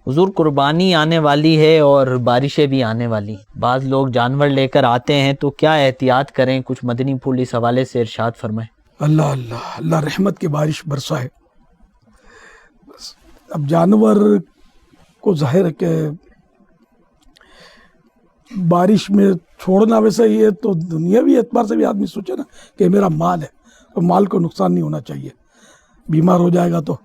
حضور قربانی آنے والی ہے اور بارشیں بھی آنے والی، بعض لوگ جانور لے کر آتے ہیں تو کیا احتیاط کریں؟ کچھ مدنی پھول اس حوالے سے ارشاد فرمائیں۔ اللہ اللہ اللہ رحمت کی بارش برسائے۔ اب جانور کو ظاہر ہے کہ بارش میں چھوڑنا ویسے یہ تو دنیاوی اعتبار سے بھی آدمی سوچے نا کہ میرا مال ہے اور مال کو نقصان نہیں ہونا چاہیے، بیمار ہو جائے گا تو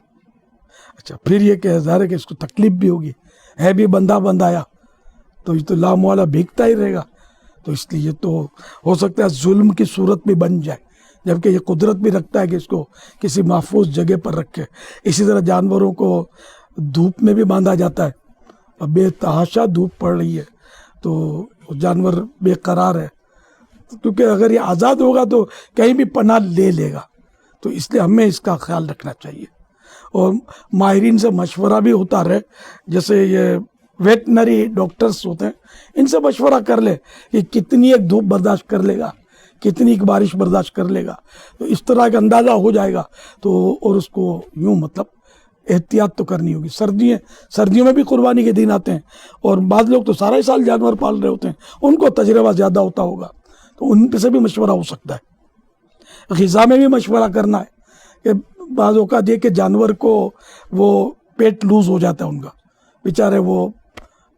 اچھا، پھر یہ کہ ظاہر ہے کہ اس کو تکلیف بھی ہوگی، ہے بھی بندہ بندایا تو یہ تو لاموالا بھیگتا ہی رہے گا، تو اس لیے تو ہو سکتا ہے ظلم کی صورت بھی بن جائے، جبکہ یہ قدرت بھی رکھتا ہے کہ اس کو کسی محفوظ جگہ پر رکھے۔ اسی طرح جانوروں کو دھوپ میں بھی باندھا جاتا ہے، اب بے تحاشا دھوپ پڑ رہی ہے تو جانور بے قرار ہے، کیونکہ اگر یہ آزاد ہوگا تو کہیں بھی پناہ لے لے گا، تو اس لیے ہمیں اس کا خیال رکھنا چاہیے اور ماہرین سے مشورہ بھی ہوتا رہے، جیسے یہ ویٹنری ڈاکٹرز ہوتے ہیں ان سے مشورہ کر لے کہ کتنی ایک دھوپ برداشت کر لے گا، کتنی ایک بارش برداشت کر لے گا، تو اس طرح کا اندازہ ہو جائے گا تو اور اس کو یوں مطلب احتیاط تو کرنی ہوگی۔ سردیوں میں بھی قربانی کے دن آتے ہیں اور بعض لوگ تو سارا ہی سال جانور پال رہے ہوتے ہیں، ان کو تجربہ زیادہ ہوتا ہوگا تو ان سے بھی مشورہ ہو سکتا ہے۔ غذا میں بھی مشورہ کرنا ہے کہ بعض اوقات یہ کہ جانور کو وہ پیٹ لوز ہو جاتا ہے، ان کا بیچارے وہ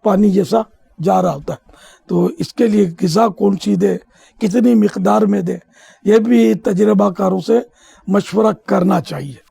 پانی جیسا جا رہا ہوتا ہے، تو اس کے لیے غذا کون سی دے، کتنی مقدار میں دے، یہ بھی تجربہ کاروں سے مشورہ کرنا چاہیے۔